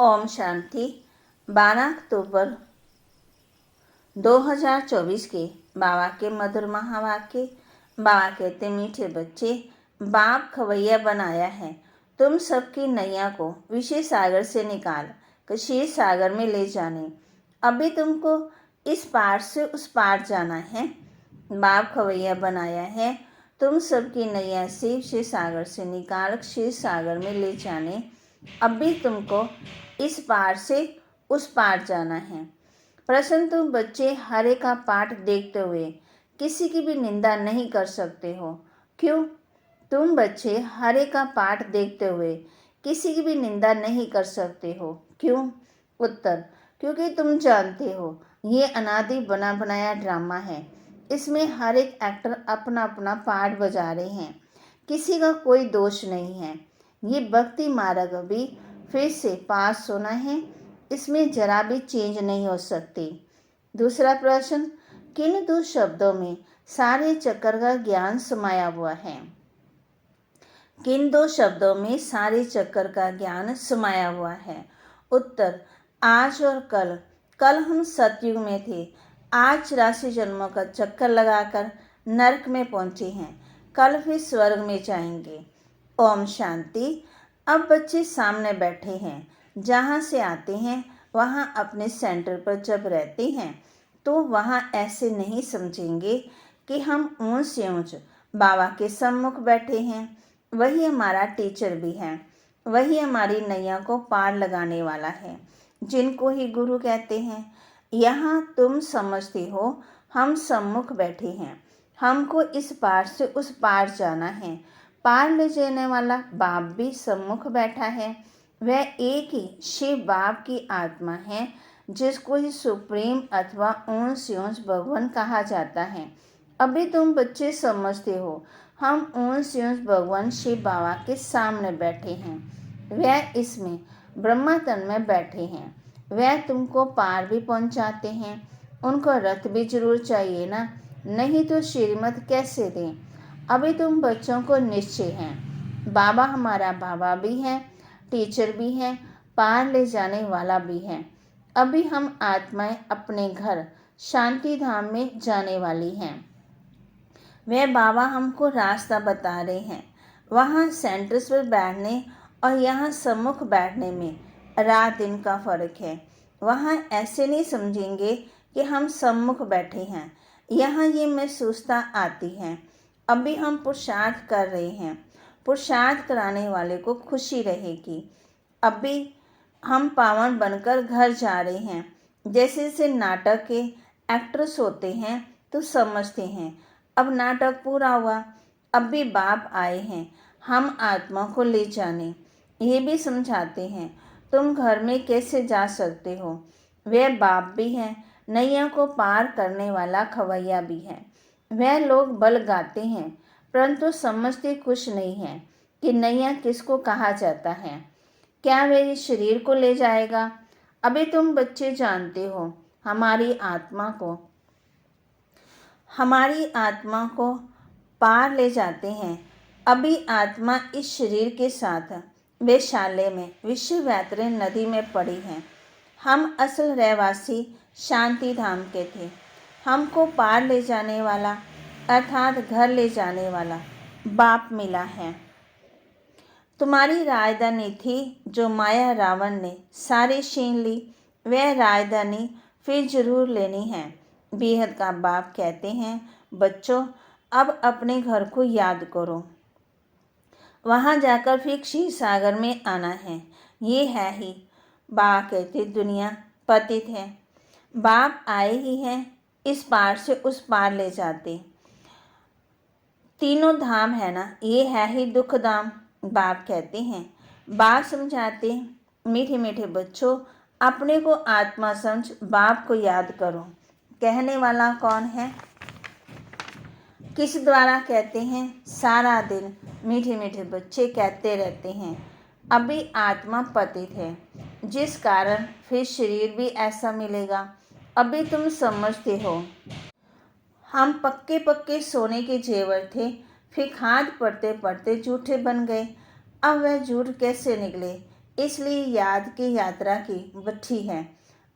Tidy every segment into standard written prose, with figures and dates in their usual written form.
ओम शांति। 12 अक्टूबर 2024 के बाबा के मधुर महावाक्य। बाबा कहते, मीठे बच्चे, बाप खवैया बनाया है। तुम सबकी नैया को विशेष सागर से निकाल कर क्षीर सागर में ले जाने। अभी तुमको इस पार से उस पार जाना है। बाप खवैया बनाया है। तुम सबकी नैया से विशेष सागर से निकाल क्षीर सागर में ले जाने। अभी तुमको इस पार से उस पार जाना है। प्रश्न, तुम बच्चे हरे का पाठ देखते हुए किसी की भी निंदा नहीं कर सकते हो, क्यों? तुम बच्चे हरे का पाठ देखते हुए किसी की भी निंदा नहीं कर सकते हो, क्यों? उत्तर, क्योंकि तुम जानते हो ये अनादि बना बनाया ड्रामा है। इसमें हर एक एक्टर अपना अपना पार्ट बजा रहे हैं, किसी का कोई दोष नहीं है। ये भक्ति मार्ग भी फिर से पास होना है, इसमें जरा भी चेंज नहीं हो सकती। दूसरा प्रश्न, किन दो शब्दों में सारे चक्कर का ज्ञान समाया हुआ है? किन दो शब्दों में सारे चक्कर का ज्ञान समाया हुआ है? उत्तर, आज और कल। कल हम सतयुग में थे, आज 84 जन्मों का चक्कर लगाकर नरक में पहुंचे हैं, कल फिर स्वर्ग में जाएंगे। ओम शांति। अब बच्चे सामने बैठे हैं, जहाँ से आते हैं वहाँ अपने सेंटर पर जब रहते हैं तो वहाँ ऐसे नहीं समझेंगे कि हम ऊंच से ऊंच बाबा के सम्मुख बैठे हैं। वही हमारा टीचर भी है, वही हमारी नैया को पार लगाने वाला है, जिनको ही गुरु कहते हैं। यहाँ तुम समझते हो हम सम्मुख बैठे हैं, हमको इस पार से उस पार जाना है। पार ले जाने वाला बाप भी सम्मुख बैठा है। वह एक ही शिव बाप की आत्मा है, जिसको ही सुप्रीम अथवा ऊंच से ऊंच भगवान कहा जाता है। अभी तुम बच्चे समझते हो हम ऊंच से ऊंच भगवान शिव बाबा के सामने बैठे हैं। वह इसमें ब्रह्मा तन में बैठे हैं। वह तुमको पार भी पहुंचाते हैं। उनको रथ भी जरूर चाहिए ना, नहीं तो श्रीमत कैसे दें? अभी तुम बच्चों को निश्चय है बाबा हमारा बाबा भी है, टीचर भी है, पार ले जाने वाला भी है। अभी हम आत्माएं अपने घर शांति धाम में जाने वाली हैं। वह बाबा हमको रास्ता बता रहे हैं। वहाँ सेंटर्स पर बैठने और यहाँ सम्मुख बैठने में रात दिन का फर्क है। वहाँ ऐसे नहीं समझेंगे कि हम सम्मुख बैठे हैं। यहाँ ये महसूसता आती है। अभी हम पुरुषार्थ कर रहे हैं, पुरुषार्थ कराने वाले को खुशी रहेगी। अभी हम पावन बनकर घर जा रहे हैं। जैसे जैसे नाटक के एक्ट्रेस होते हैं तो समझते हैं अब नाटक पूरा हुआ, अब भी बाप आए हैं हम आत्मा को ले जाने। ये भी समझाते हैं तुम घर में कैसे जा सकते हो। वह बाप भी है, नैया को पार करने वाला खवैया भी है। वह लोग बल गाते हैं, परंतु समझते कुछ नहीं है कि नैया किसको कहा जाता है। क्या वह इस शरीर को ले जाएगा? अभी तुम बच्चे जानते हो हमारी आत्मा को पार ले जाते हैं। अभी आत्मा इस शरीर के साथ वैशाल्य में विश्व यात्री नदी में पड़ी है। हम असल रहवासी शांति धाम के थे। हमको पार ले जाने वाला अर्थात घर ले जाने वाला बाप मिला है। तुम्हारी राजधानी थी जो माया रावण ने सारी छीन ली, वह राजधानी फिर जरूर लेनी है। बेहद का बाप कहते हैं, बच्चों अब अपने घर को याद करो, वहाँ जाकर फिर क्षीर सागर में आना है। ये है ही बाबा कहते दुनिया पतित है, बाप आए ही हैं, इस पार से उस पार ले जाते। तीनों धाम है ना, ये है ही दुख धाम। बाप कहते हैं, बाप समझाते, मीठे मीठे बच्चों अपने को आत्मा समझ बाप को याद करो। कहने वाला कौन है, किस द्वारा कहते हैं? सारा दिन मीठे मीठे बच्चे कहते रहते हैं अभी आत्मा पतित है, जिस कारण फिर शरीर भी ऐसा मिलेगा। अभी तुम समझते हो हम पक्के पक्के सोने के जेवर थे, फिर खाद पड़ते पड़ते झूठे बन गए। अब वह झूठ कैसे निकले? इसलिए याद की यात्रा की बट्ठी है।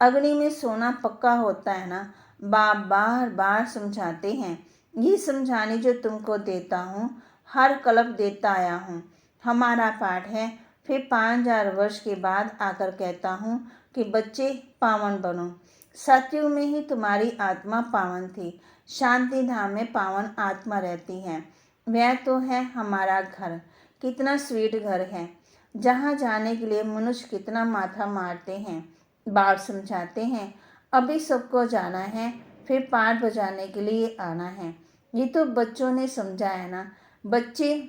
अग्नि में सोना पक्का होता है ना। बाप बार बार समझाते हैं। ये समझाने जो तुमको देता हूँ, हर कल्प देता आया हूँ। हमारा पाठ है। फिर 5000 वर्ष के बाद आकर कहता हूँ कि बच्चे पावन बनो। सतयुग में ही तुम्हारी आत्मा पावन थी। शांति धाम में पावन आत्मा रहती है। वह तो है हमारा घर। कितना स्वीट घर है, जहाँ जाने के लिए मनुष्य कितना माथा मारते हैं। बाप समझाते हैं, अभी सबको जाना है, फिर पाठ बजाने के लिए आना है। ये तो बच्चों ने समझा है ना। बच्चे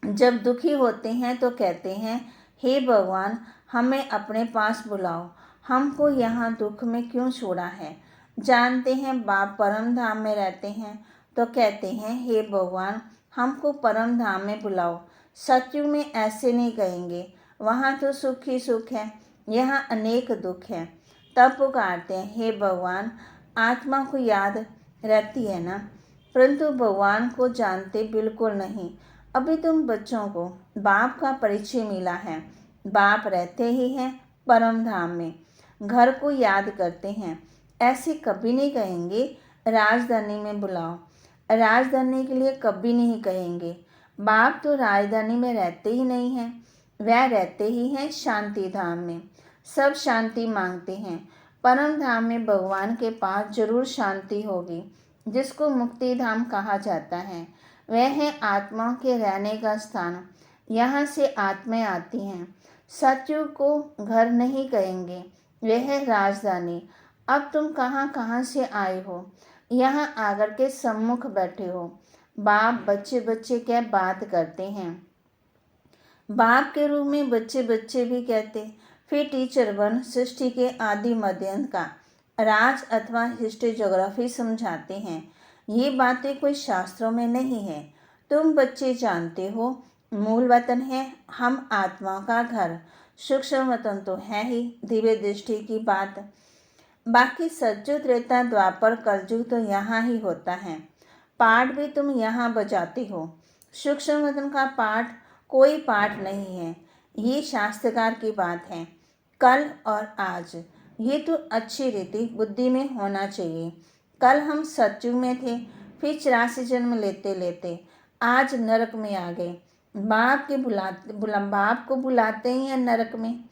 जब दुखी होते हैं तो कहते हैं, हे भगवान, हमें अपने पास बुलाओ। हमको यहाँ दुख में क्यों छोड़ा है। जानते हैं बाप परम धाम में रहते हैं तो कहते हैं, हे भगवान, हमको परम धाम में बुलाओ। सतयुग में ऐसे नहीं कहेंगे, वहाँ तो सुख ही सुख है, यहाँ अनेक दुख है। तब पुकारते हैं, हे भगवान, आत्मा को याद रहती है ना, परंतु भगवान को जानते बिल्कुल नहीं। अभी तुम बच्चों को बाप का परिचय मिला है। बाप रहते ही हैं परम धाम में, घर को याद करते हैं। ऐसे कभी नहीं कहेंगे राजधानी में बुलाओ। राजधानी के लिए कभी नहीं कहेंगे। बाप तो राजधानी में रहते ही नहीं हैं, वह रहते ही हैं शांति धाम में। सब शांति मांगते हैं। परम धाम में भगवान के पास जरूर शांति होगी, जिसको मुक्ति धाम कहा जाता है। वह है आत्माओं के रहने का स्थान। यहाँ से आत्माएं आती हैं। सतयुग को घर नहीं कहेंगे, वह है राजधानी। अब तुम कहाँ कहाँ से आए हो, यहाँ आकर के सम्मुख बैठे हो। बाप बच्चे बच्चे क्या बात करते हैं। बाप के रूप में बच्चे बच्चे भी कहते। फिर टीचर बन सृष्टि के आदि मध्यांत का राज अथवा हिस्ट्री ज्योग्राफी समझाते हैं। ये बातें कोई शास्त्रों में नहीं है। तुम बच्चे जानते हो, मूल वतन है हम आत्मा का घर। सूक्ष्म वतन तो है ही दिव्य दृष्टि की बात। बाकी सतयुग त्रेता द्वापर कलयुग तो यहाँ ही होता है। पाठ भी तुम यहाँ बजाते हो। सूक्ष्म वतन का पाठ कोई पाठ नहीं है, ये शास्त्रकार की बात है। कल और आज ये तो अच्छी रीति बुद्धि में होना चाहिए। कल हम सतयुग में थे, फिर 84 जन्म लेते लेते आज नरक में आ गए। बाप को बुलाते ही हैं नरक में।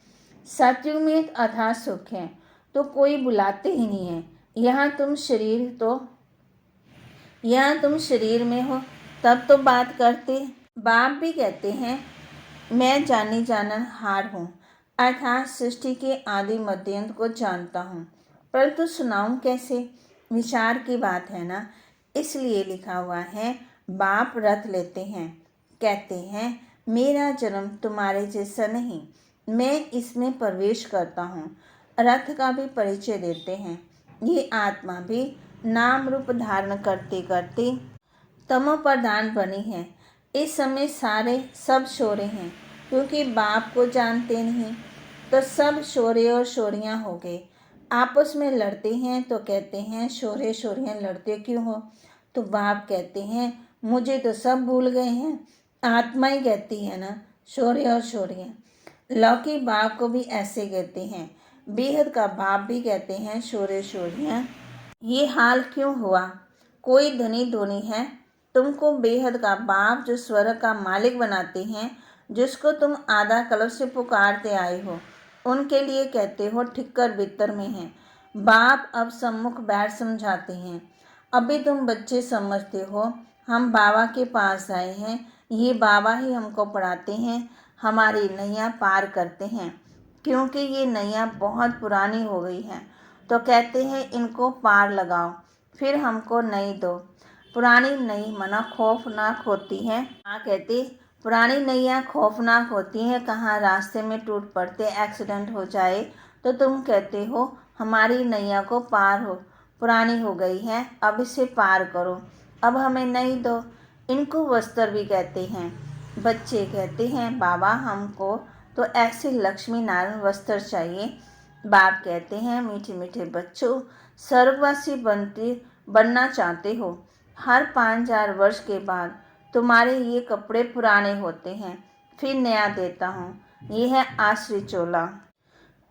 सतयुग में एक अथाह सुख है तो कोई बुलाते ही नहीं है। यहाँ तुम शरीर में हो तब तो बात करते। बाप भी कहते हैं, मैं जानी जानन हार हूँ, अर्थात सृष्टि के आदि मध्यांत को जानता हूँ, परंतु सुनाऊँ कैसे। विचार की बात है ना, इसलिए लिखा हुआ है। बाप रथ लेते हैं, कहते हैं, मेरा जन्म तुम्हारे जैसा नहीं, मैं इसमें प्रवेश करता हूँ। रथ का भी परिचय देते हैं। ये आत्मा भी नाम रूप धारण करते करते तमो प्रधान बनी है। इस समय सब शोरे हैं, क्योंकि बाप को जानते नहीं तो सब शोरे और शोरियाँ हो गए। आपस में लड़ते हैं तो कहते हैं, शोरे शोरियाँ लड़ते क्यों हो। तो बाप कहते हैं, मुझे तो सब भूल गए हैं। आत्मा ही कहती है ना, शोरे और शोरियाँ। लौकिक बाप को भी ऐसे कहते हैं। बेहद का बाप भी कहते हैं, शोरे शोरियाँ। ये हाल क्यों हुआ। कोई धनी धोनी है, तुमको बेहद का बाप जो स्वर्ग का मालिक बनाते हैं, जिसको तुम आधा कल्प से पुकारते आए हो, उनके लिए कहते हो ठिक्कर बित्तर में है। बाप अब सम्मुख बैठ समझाते हैं। अभी तुम बच्चे समझते हो हम बाबा के पास आए हैं, ये बाबा ही हमको पढ़ाते हैं, हमारी नैया पार करते हैं। क्योंकि ये नैया बहुत पुरानी हो गई है तो कहते हैं इनको पार लगाओ, फिर हमको नई दो। पुरानी नई मना खौफनाक होती है। माँ कहती, पुरानी नैया खौफनाक होती है, कहाँ रास्ते में टूट पड़ते, एक्सीडेंट हो जाए तो तुम कहते हो हमारी नैया को पार हो, पुरानी हो गई है, अब इसे पार करो, अब हमें नई दो। इनको वस्त्र भी कहते हैं। बच्चे कहते हैं, बाबा हमको तो ऐसे लक्ष्मी नारायण वस्त्र चाहिए। बाप कहते हैं, मीठे मीठे बच्चों, स्वर्गवासी बनना चाहते हो। हर 5000 वर्ष के बाद तुम्हारे ये कपड़े पुराने होते हैं, फिर नया देता हूँ। ये है आश्री चोला।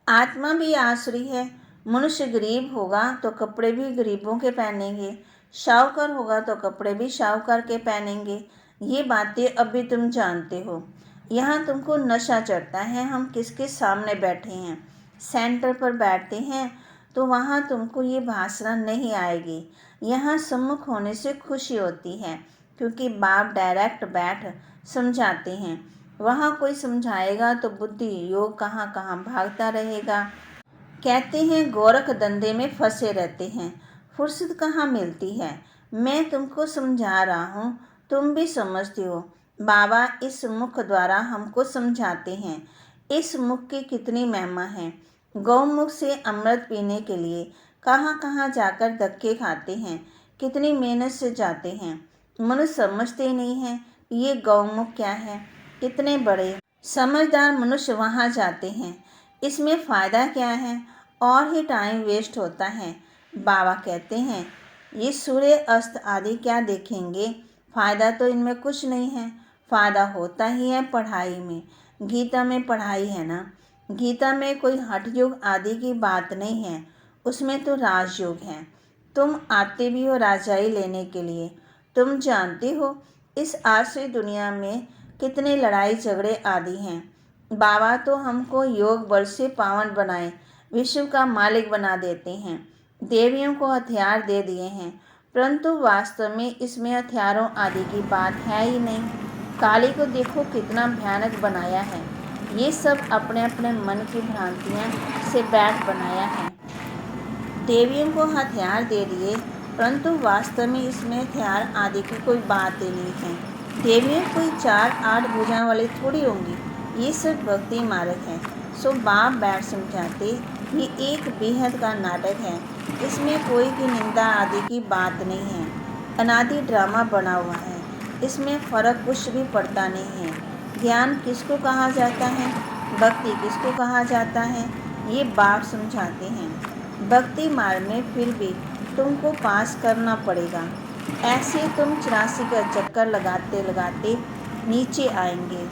आत्मा भी आश्री है। मनुष्य गरीब होगा तो कपड़े भी गरीबों के पहनेंगे, शाहूकार होगा तो कपड़े भी शाहूकार के पहनेंगे। ये बातें अभी तुम जानते हो। यहाँ तुमको नशा चढ़ता है हम किसके सामने बैठे हैं। सेंटर पर बैठते हैं तो वहाँ तुमको ये भाषा नहीं आएगी। यहाँ सम्मुख होने से खुशी होती है क्योंकि बाप डायरेक्ट बैठ समझाते हैं। वहाँ कोई समझाएगा तो बुद्धि योग कहाँ कहाँ भागता रहेगा। कहते हैं गोरख धंधे में फंसे रहते हैं, फुर्सत कहाँ मिलती है। मैं तुमको समझा रहा हूँ, तुम भी समझते हो। बाबा इस मुख द्वारा हमको समझाते हैं। इस मुख की कितनी महिमा है। गौमुख से अमृत पीने के लिए कहाँ कहाँ जाकर धक्के खाते हैं, कितनी मेहनत से जाते हैं। मनुष्य समझते ही नहीं हैं ये गौमुख क्या है। कितने बड़े समझदार मनुष्य वहाँ जाते हैं। इसमें फ़ायदा क्या है, और ही टाइम वेस्ट होता है। बाबा कहते हैं ये सूर्य अस्त आदि क्या देखेंगे, फ़ायदा तो इनमें कुछ नहीं है। फ़ायदा होता ही है पढ़ाई में। गीता में पढ़ाई है ना। गीता में कोई हठ योग आदि की बात नहीं है, उसमें तो राजयोग है। तुम आते भी हो राजाई लेने के लिए। तुम जानते हो इस आश्रय दुनिया में कितने लड़ाई झगड़े आदि हैं। बाबा तो हमको योग बल से पावन बनाए, विश्व का मालिक बना देते हैं। देवियों को हथियार दे दिए हैं, परंतु वास्तव में इसमें हथियारों आदि की बात है ही नहीं। काली को देखो कितना भयानक बनाया है। ये सब अपने अपने मन की भ्रांतियाँ से बैठ बनाया है। देवियों को हथियार दे दिए, परंतु वास्तव में इसमें हथियार आदि की कोई बात ही नहीं है। देवियाँ कोई 4-8 भुजाओं वाली थोड़ी होंगी। ये सब भक्ति मार्ग है। सो बाप बैठ समझाते ये एक बेहद का नाटक है। इसमें कोई की निंदा आदि की बात नहीं है। अनादि ड्रामा बना हुआ है, इसमें फ़र्क कुछ भी पड़ता नहीं है। ज्ञान किसको कहा जाता है, भक्ति किसको कहा जाता है, ये बाप समझाते हैं। भक्ति मार्ग में फिर भी तुमको पास करना पड़ेगा। ऐसे तुम 84 का चक्कर लगाते लगाते नीचे आएंगे।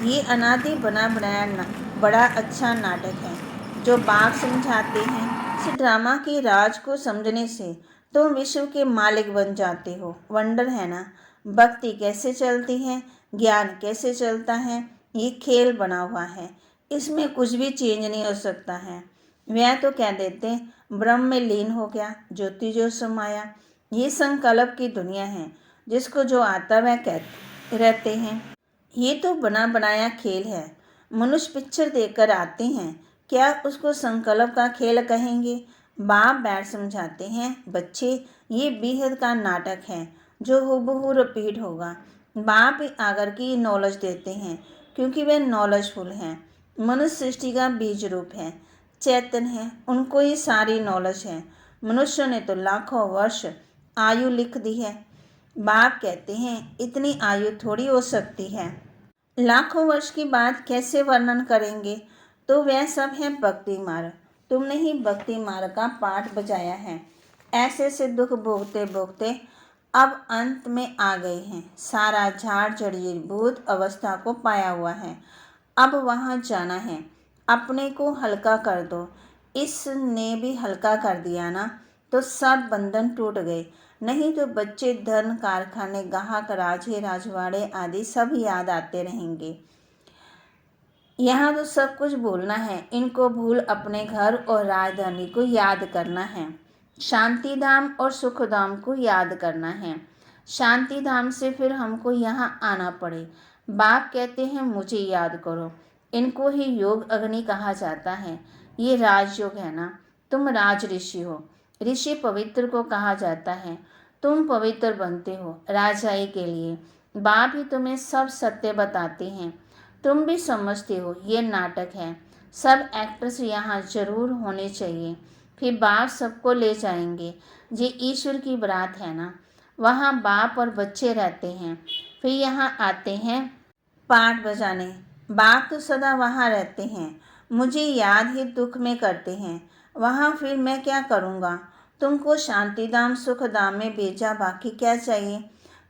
ये अनादि बना बनाया बड़ा अच्छा नाटक है जो बाप समझाते हैं। इस ड्रामा के राज को समझने से तुम विश्व के मालिक बन जाते हो। वंडर है ना। भक्ति कैसे चलती है, ज्ञान कैसे चलता है, ये खेल बना हुआ है। इसमें कुछ भी चेंज नहीं हो सकता है। वह तो कह देते ब्रह्म में लीन हो गया, ज्योति जो समाया। ये संकल्प की दुनिया है, जिसको जो आता वह कहते रहते हैं। ये तो बना बनाया खेल है। मनुष्य पिक्चर देखकर आते हैं, क्या उसको संकल्प का खेल कहेंगे। बाप बैठ समझाते हैं बच्चे ये बेहद का नाटक है जो हूबहू रिपीट होगा। बाप आगर की नॉलेज देते हैं क्योंकि वे नॉलेजफुल हैं। मनुष्य सृष्टि का बीज रूप है, चैतन्य है, उनको ये सारी नॉलेज है। मनुष्यों ने तो लाखों वर्ष आयु लिख दी है। बाप कहते हैं इतनी आयु थोड़ी हो सकती है। लाखों वर्ष की बात कैसे वर्णन करेंगे। तो वह सब है भक्ति मार्ग। तुमने ही भक्ति मार्ग का पाठ बजाया है। ऐसे से दुख भोगते भोगते अब अंत में आ गए हैं। सारा झाड़ जड़ीभूत अवस्था को पाया हुआ है। अब वहाँ जाना है। अपने को हल्का कर दो। इसने भी हल्का कर दिया ना तो सब बंधन टूट गए। नहीं तो बच्चे धन कारखाने गाहक राजे राजवाड़े आदि सब याद आते रहेंगे। यहाँ तो सब कुछ भूलना है। इनको भूल अपने घर और राजधानी को याद करना है। शांति धाम और सुख धाम को याद करना है। शांति धाम से फिर हमको यहाँ आना पड़े। बाप कहते हैं मुझे याद करो। इनको ही योग अग्नि कहा जाता है। ये राजयोग है ना। तुम राज ऋषि हो। ऋषि पवित्र को कहा जाता है। तुम पवित्र बनते हो राजाई के लिए। बाप ही तुम्हें सब सत्य बताते हैं। तुम भी समझते हो ये नाटक है। सब एक्टर्स यहाँ जरूर होने चाहिए। फिर बाप सबको ले जाएंगे। ये ईश्वर की बारात है ना। वहाँ बाप और बच्चे रहते हैं। फिर यहाँ आते हैं पाठ बजाने। बाप तो सदा वहाँ रहते हैं। मुझे याद ही दुख में करते हैं। वहाँ फिर मैं क्या करूँगा। तुमको शांतिधाम सुखधाम में भेजा, बाकी क्या चाहिए।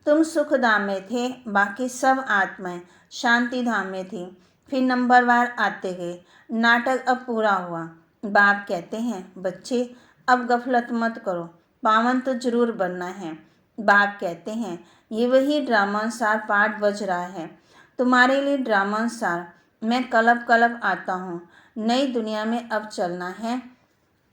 तुम सुखधाम में थे, बाकी सब आत्माएं शांति धाम में थी। फिर नंबरवार आते गए। नाटक अब पूरा हुआ। बाप कहते हैं, बच्चे अब गफलत मत करो, पावन तो जरूर बनना है। बाप कहते हैं, ये वही ड्रामानुसार पाठ बज रहा है। तुम्हारे लिए ड्रामानुसार मैं कलब कलब आता हूँ। नई दुनिया में अब चलना है।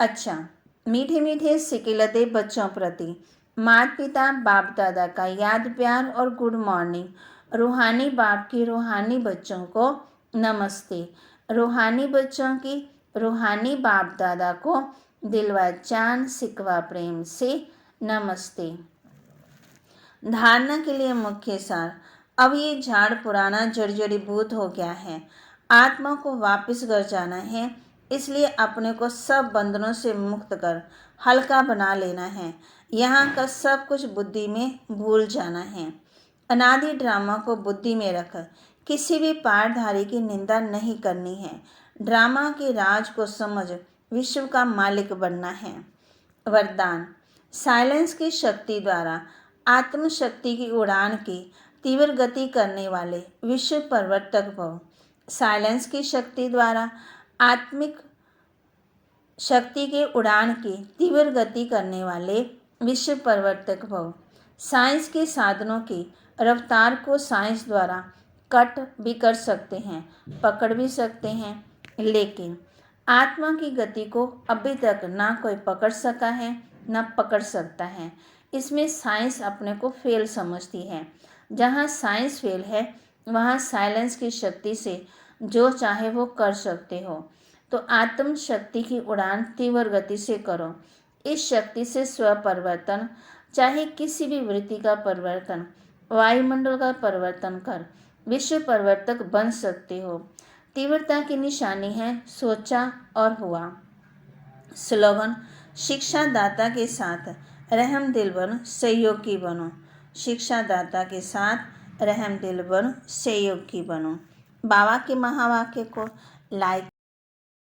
अच्छा, मीठे मीठे सिकिलते बच्चों प्रति माता पिता बाप दादा का याद प्यार और गुड मॉर्निंग। रूहानी बाप की रूहानी बच्चों को नमस्ते। रूहानी बच्चों की रूहानी बाप दादा को दिलवा जान सिकवा प्रेम से नमस्ते। धारणा के लिए मुख्य सार। अब ये झाड़ पुराना जड़ी-जड़ीभूत हो गया है। आत्मा को वापस घर जाना है, इसलिए अपने को सब बंधनों से मुक्त कर हल्का बना लेना है। यहाँ का सब कुछ बुद्धि में भूल जाना है। अनादि ड्रामा को बुद्धि में रख किसी भी पारधारी की निंदा नहीं करनी है। ड्रामा के राज को समझ विश्व का मालिक बनना है। वरदान। साइलेंस की शक्ति द्वारा आत्मशक्ति की उड़ान की तीव्र गति करने वाले विश्व परिवर्तक भव। साइलेंस की शक्ति द्वारा आत्मिक शक्ति के उड़ान की तीव्र गति करने वाले विश्व परिवर्तक भव। साइंस के साधनों की रफ्तार को साइंस द्वारा कट भी कर सकते हैं, पकड़ भी सकते हैं, लेकिन आत्मा की गति को अभी तक ना कोई पकड़ सका है ना पकड़ सकता है। इसमें साइंस अपने को फेल समझती है। जहाँ साइंस फेल है वहाँ साइलेंस की शक्ति से जो चाहे वो कर सकते हो। तो आत्म शक्ति की उड़ान तीव्र गति से करो। इस शक्ति से स्व परिवर्तन, चाहे किसी भी वृत्ति का परिवर्तन, वायुमंडल का परिवर्तन कर विश्व परिवर्तक बन सकते हो। तीव्रता की निशानी है सोचा और हुआ। स्लोगन। शिक्षादाता के साथ रहम दिल बनो, सहयोगी बनो। शिक्षादाता के साथ रहम दिल बनो, सहयोगी बनो। बाबा के महावाक्य को लाइक